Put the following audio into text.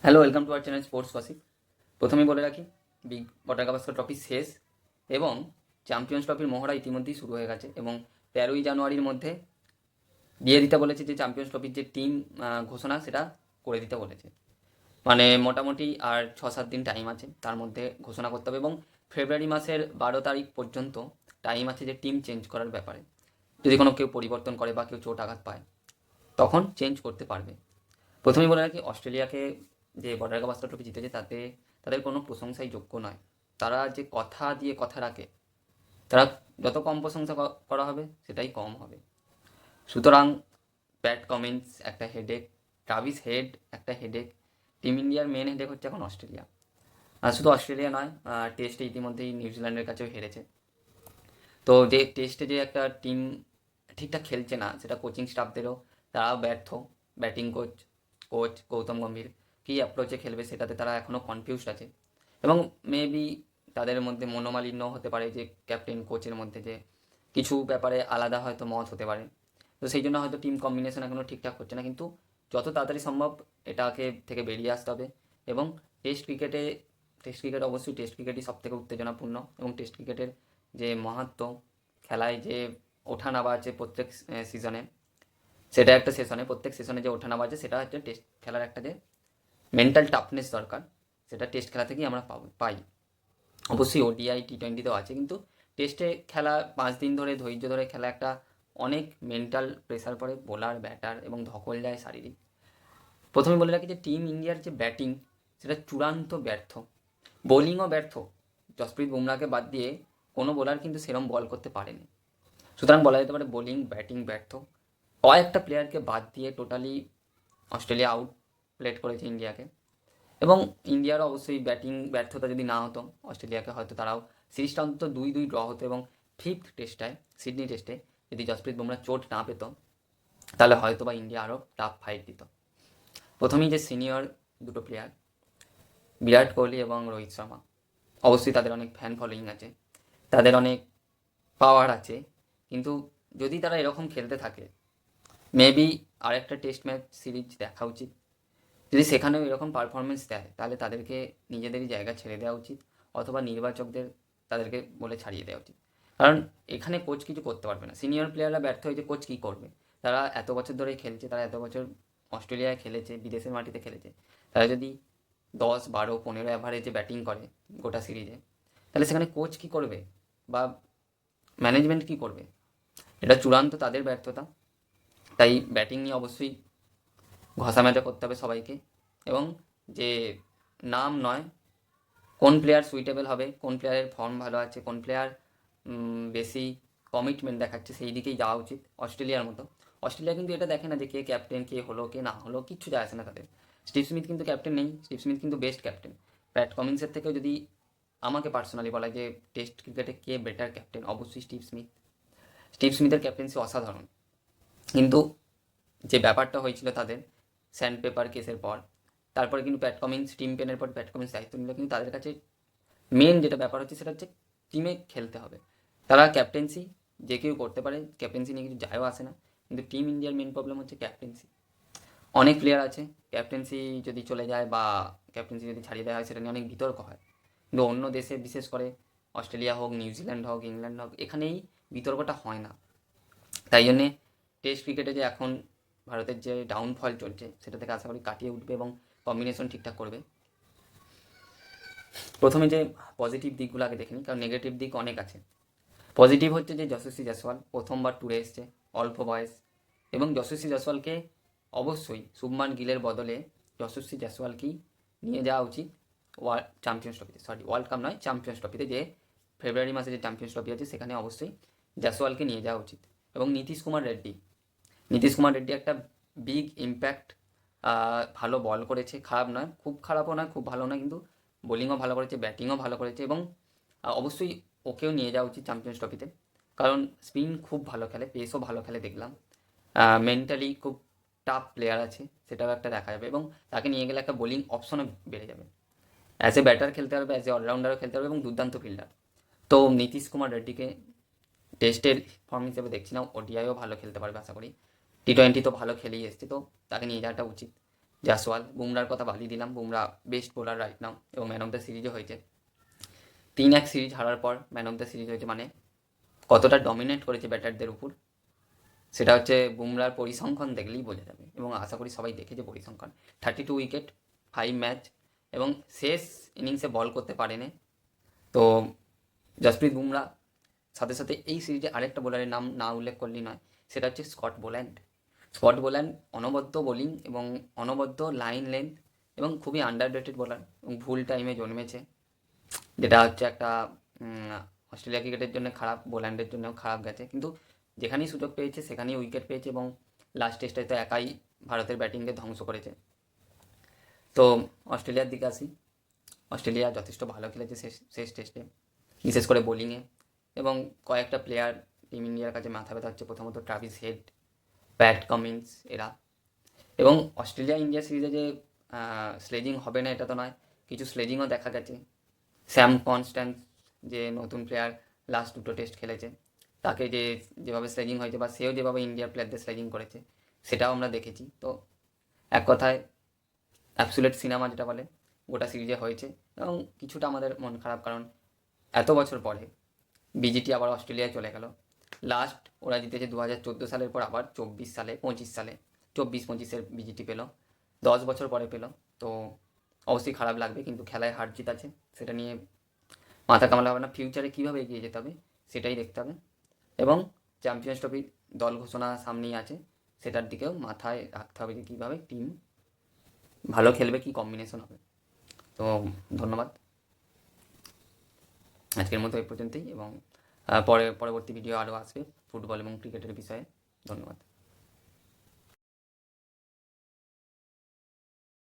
Hello, welcome to our channel sports gossip. প্রথমেই বলে রাখি, বিগ বটার গাভাস্কর ট্রফি শেষ এবং চ্যাম্পিয়ন্স ট্রফির মহড়া ইতিমধ্যেই শুরু হয়ে গেছে এবং 13ই জানুয়ারির মধ্যে দিয়ে দিতে বলেছে যে চ্যাম্পিয়ন্স ট্রফির যে টিম ঘোষণা সেটা করে দিতে বলেছে। মানে মোটামুটি আর 6-7 দিন টাইম আছে, তার মধ্যে ঘোষণা করতে হবে এবং ফেব্রুয়ারি মাসের 12 তারিখ পর্যন্ত টাইম আছে যে টিম চেঞ্জ করার ব্যাপারে। যদি কোনো কেউ পরিবর্তন করে বা কেউ চোট আঘাত পায় তখন চেঞ্জ করতে পারবে। প্রথমেই বলে রাখি, অস্ট্রেলিয়াকে যে বর্ডার গাভাস্কর ট্রফি জিতেছে তাতে তাদের কোনো প্রশংসাই যোগ্য নয়। তারা যে কথা দিয়ে কথা রাখে, তারা যত কম প্রশংসা করা হবে সেটাই কম হবে। সুতরাং ব্যাড কমেন্টস একটা হেডেক, ট্রাভিস হেড একটা হেডেক, টিম ইন্ডিয়ার মেন হেডেক হচ্ছে এখন অস্ট্রেলিয়া। আর শুধু অস্ট্রেলিয়া নয়, টেস্টে ইতিমধ্যেই নিউজিল্যান্ডের কাছেও হেরেছে। তো যে টেস্টে যে একটা টিম ঠিকঠাক খেলছে না, সেটা কোচিং স্টাফদেরও, তারাও ব্যর্থ। ব্যাটিং কোচ গৌতম গম্ভীর কী অ্যাপ্রোচে খেলবে সেটাতে তারা এখনও কনফিউজড আছে এবং মেবি তাদের মধ্যে মনোমালিন্য হতে পারে, যে ক্যাপ্টেন কোচের মধ্যে যে কিছু ব্যাপারে আলাদা হয়তো মত হতে পারে। তো সেই জন্য হয়তো টিম কম্বিনেশন এখনও ঠিকঠাক হচ্ছে না, কিন্তু যত তাড়াতাড়ি সম্ভব এটাকে থেকে বেরিয়ে আসতে হবে। এবং টেস্ট ক্রিকেটে টেস্ট ক্রিকেট অবশ্যই টেস্ট ক্রিকেটই সবথেকে উত্তেজনাপূর্ণ এবং টেস্ট ক্রিকেটের যে মাহাত্ম্য, খেলায় যে ওঠানামা আছে প্রত্যেক সিজনে, সেটা একটা সেশনে, প্রত্যেক সেশনে যে ওঠানামা আছে সেটা হচ্ছে টেস্ট খেলার একটা যে মেন্টাল টাফনেস দরকার, সেটা টেস্ট খেলা থেকেই আমরা পাই। অবশ্যই ওডিআই টি20তেও আছে, কিন্তু টেস্টে খেলা 5 দিন ধরে ধৈর্য ধরে খেলা একটা অনেক মেন্টাল প্রেসার পড়ে বোলার ব্যাটার এবং ধকল যায় শারীরিক। প্রথমে বলে রাখি যে টিম ইন্ডিয়ার যে ব্যাটিং সেটা চূড়ান্ত ব্যর্থ, বোলিংও ব্যর্থ। জসপ্রীত বুমরাকে বাদ দিয়ে কোনো বোলার কিন্তু সেরম বল করতে পারেনি। সুতরাং বলা যেতে পারে বোলিং ব্যাটিং ব্যর্থ। কয়েকটা প্লেয়ারকে বাদ দিয়ে টোটালি অস্ট্রেলিয়া আউট প্লেট করেছে ইন্ডিয়াকে। এবং ইন্ডিয়ারও অবশ্যই ব্যাটিং ব্যর্থতা যদি না হতো, অস্ট্রেলিয়াকে হয়তো তারাও সিরিজটা অন্তত 2-2 ড্র হতো এবং ফিফথ টেস্টটায় সিডনি টেস্টে যদি জসপ্রীত বুমরা চোট না পেত তাহলে হয়তো বা ইন্ডিয়া আরও টাফ ফাইট দিত। প্রথমেই যে সিনিয়র দুটো প্লেয়ার বিরাট কোহলি এবং রোহিত শর্মা, অবশ্যই তাদের অনেক ফ্যান ফলোয়িং আছে, তাদের অনেক পাওয়ার আছে, কিন্তু যদি তারা এরকম খেলতে থাকে মেবি আরেকটা টেস্ট ম্যাচ সিরিজ দেখা উচিত। যদি সেখানেও এরকম পারফরমেন্স দেয় তাহলে তাদেরকে নিজেদেরই জায়গা ছেড়ে দেওয়া উচিত, অথবা নির্বাচকদের তাদেরকে বলে ছাড়িয়ে দেওয়া উচিত। কারণ এখানে কোচ কিছু করতে পারবে না, সিনিয়র প্লেয়াররা ব্যর্থ হয়েছে, কোচ কী করবে? তারা এত বছর ধরেই খেলছে, তারা এত বছর অস্ট্রেলিয়ায় খেলেছে, বিদেশের মাটিতে খেলেছে। তারা যদি 10, 12, 15 অ্যাভারেজে ব্যাটিং করে গোটা সিরিজে, তাহলে সেখানে কোচ কী করবে বা ম্যানেজমেন্ট কী করবে? এটা চূড়ান্ত তাদের ব্যর্থতা। তাই ব্যাটিং নিয়ে অবশ্যই ঘষা মাজা করতে হবে সবাইকে। এবং যে নাম নয়, কোন প্লেয়ার সুইটেবল হবে, কোন প্লেয়ারের ফর্ম ভালো আছে, কোন প্লেয়ার বেশি কমিটমেন্ট দেখাচ্ছে, সেই দিকেই যাওয়া উচিত অস্ট্রেলিয়ার মতো। অস্ট্রেলিয়া কিন্তু এটা দেখে না যে কে ক্যাপ্টেন, কে হলো কে না হলো, কিচ্ছু যায় আসে না তাদের। স্টিভ স্মিথ কিন্তু ক্যাপ্টেন নেই, স্টিভ স্মিথ কিন্তু বেস্ট ক্যাপ্টেন। প্যাট কমিন্সের থেকেও যদি আমাকে পার্সোনালি বলা হয় যে টেস্ট ক্রিকেটে কে বেটার ক্যাপ্টেন, অবশ্যই স্টিভ স্মিথ। স্টিভ স্মিথের ক্যাপ্টেন্সি অসাধারণ। কিন্তু যে ব্যাপারটা হয়েছিল তাদের স্যান্ড পেপার কেসের পর, তারপরে কিন্তু প্যাট কামিন্স, টিম পেনের পর প্যাট কামিন্স দায়িত্ব নিল, কিন্তু তাদের কাছে মেন যেটা ব্যাপার হচ্ছে সেটা হচ্ছে টিমে খেলতে হবে। তারা ক্যাপ্টেন্সি যে কেউ করতে পারে, ক্যাপ্টেন্সি নিয়ে কিছু যায়ও আসে না, কিন্তু টিম ইন্ডিয়ার মেন প্রবলেম হচ্ছে ক্যাপ্টেন্সি। অনেক প্লেয়ার আছে, ক্যাপ্টেন্সি যদি চলে যায় বা ক্যাপ্টেন্সি যদি ছাড়িয়ে দেওয়া হয় সেটা নিয়ে অনেক বিতর্ক হয়, কিন্তু অন্য দেশে বিশেষ করে অস্ট্রেলিয়া হোক, নিউজিল্যান্ড হোক, ইংল্যান্ড হোক, এখানেই বিতর্কটা হয় না। তাই জন্যে টেস্ট ক্রিকেটে যে এখন ভারতের যে ডাউনফল চলছে সেটা থেকে আশা করি কাটিয়ে উঠবে এবং কম্বিনেশন ঠিকঠাক করবে। প্রথমে যে পজিটিভ দিকগুলো আগে দেখে নিই, কারণ নেগেটিভ দিক অনেক আছে। পজিটিভ হচ্ছে যে যশস্বী জয়সওয়াল প্রথমবার ট্যুরে এসছে, অল্প বয়স, এবং যশস্বী জয়সওয়ালকে অবশ্যই শুভমান গিলের বদলে যশস্বী জয়সওয়ালকেই নিয়ে যাওয়া উচিত ওয়ার্ল্ড কাপ নয়, চ্যাম্পিয়ন্স ট্রফিতে, যে ফেব্রুয়ারি মাসে যে চ্যাম্পিয়ন্স ট্রফি আছে সেখানে অবশ্যই জয়সওয়ালকে নিয়ে যাওয়া উচিত। এবং নীতিশ কুমার রেড্ডি একটা বিগ ইম্প্যাক্ট, ভালো বল করেছে, খারাপ নয়, খুব খারাপও নয়, খুব ভালো নয়, কিন্তু বোলিংও ভালো করেছে, ব্যাটিংও ভালো করেছে। এবং অবশ্যই ওকেও নিয়ে যাওয়া উচিত চ্যাম্পিয়ন্স ট্রফিতে, কারণ স্পিন খুব ভালো খেলে, পেসও ভালো খেলে দেখলাম, মেন্টালি খুব টাফ প্লেয়ার আছে, সেটাও একটা দেখা যাবে। এবং তাকে নিয়ে গেলে একটা বোলিং অপশনও বেড়ে যাবে, অ্যাজ এ ব্যাটার খেলতে পারবে, অ্যাজ এ অলরাউন্ডারও খেলতে পারবে এবং দুর্দান্ত ফিল্ডার। তো নীতিশ কুমার রেড্ডিকে টেস্টের ফর্ম হিসেবে দেখছি না, ওডিআইও ভালো খেলতে পারবে আশা করি, টি20 তো ভালো খেলেই এসছে, তো তাকে নিয়ে যাওয়াটা উচিত। জাসওয়াল, বুমরার কথা বাদই দিলাম, Bumrah best bowler right now এবং ম্যান অফ দ্য সিরিজও হয়েছে। 3-1 সিরিজ হারার পর ম্যান অফ দ্য সিরিজ হয়েছে, মানে কতটা ডমিনেট করেছে ব্যাটারদের উপর সেটা হচ্ছে বুমরার পরিসংখ্যান দেখলেই বোঝা যাবে, এবং আশা করি সবাই দেখেছে পরিসংখ্যান। 32 উইকেট, 5 ম্যাচ, এবং শেষ ইনিংসে বল করতে পারেনি। তো জসপ্রীত বুমরা, সাথে সাথে এই সিরিজে আরেকটা বোলারের নাম না উল্লেখ করলেই নয়, সেটা হচ্ছে স্কট বোল্যান্ড। স্কট বোল্যান্ড অনবদ্য বোলিং এবং অনবদ্য লাইন লেন্থ এবং খুবই আন্ডার রেটেড বোলার, এবং ভুল টাইমে জন্মেছে, যেটা হচ্ছে একটা অস্ট্রেলিয়া ক্রিকেটের জন্য খারাপ, বোল্যান্ডের জন্যও খারাপ গেছে। কিন্তু যেখানেই সুযোগ পেয়েছে সেখানেই উইকেট পেয়েছে, এবং লাস্ট টেস্টে তো একাই ভারতের ব্যাটিংকে ধ্বংস করেছে। তো অস্ট্রেলিয়ার দিকে আসি। অস্ট্রেলিয়া যথেষ্ট ভালো খেলেছে শেষ শেষ টেস্টে, বিশেষ করে বোলিংয়ে, এবং কয়েকটা প্লেয়ার টিম ইন্ডিয়ার কাছে মাথা ব্যথা হচ্ছে, প্রথমত ট্রাভিস হেড, প্যাট কামিন্স এরা। এবং অস্ট্রেলিয়া ইন্ডিয়া সিরিজে যে স্লেজিং হবে না এটা তো নয়, কিছু স্লেজিংও দেখা গেছে। স্যাম কনস্ট্যান্স, যে নতুন প্লেয়ার লাস্ট দুটো টেস্ট খেলেছে, তাকে যেভাবে স্লেজিং হয়েছে, বা সেও যেভাবে ইন্ডিয়ার প্লেয়ারদের স্লেজিং করেছে, সেটাও আমরা দেখেছি। তো এক কথায় অ্যাবসুলেট সিনেমা যেটা বলে, গোটা সিরিজে হয়েছে। এবং কিছুটা আমাদের মন খারাপ, কারণ এত বছর পরে বিজিটি আবার অস্ট্রেলিয়ায় চলে গেল। লাস্ট ওরা জিতেছে 2014 সালের পর, আবার 24-25 বিজিটি পেল, 10 বছর পরে পেল। তো অবশ্যই খারাপ লাগবে, কিন্তু খেলায় হার জিত আছে, সেটা নিয়ে মাথা কামালে হবে না। ফিউচারে কীভাবে এগিয়ে যেতে হবে সেটাই দেখতে হবে, এবং চ্যাম্পিয়ন্স ট্রফির দল ঘোষণা সামনেই আছে, সেটার দিকেও মাথায় রাখতে হবে যে কীভাবে টিম ভালো খেলবে, কী কম্বিনেশন হবে। তো ধন্যবাদ, আজকের মতো এই পর্যন্তই, এবং পরবর্তী ভিডিও আরও আসবে ফুটবল এবং ক্রিকেটের বিষয়ে। ধন্যবাদ।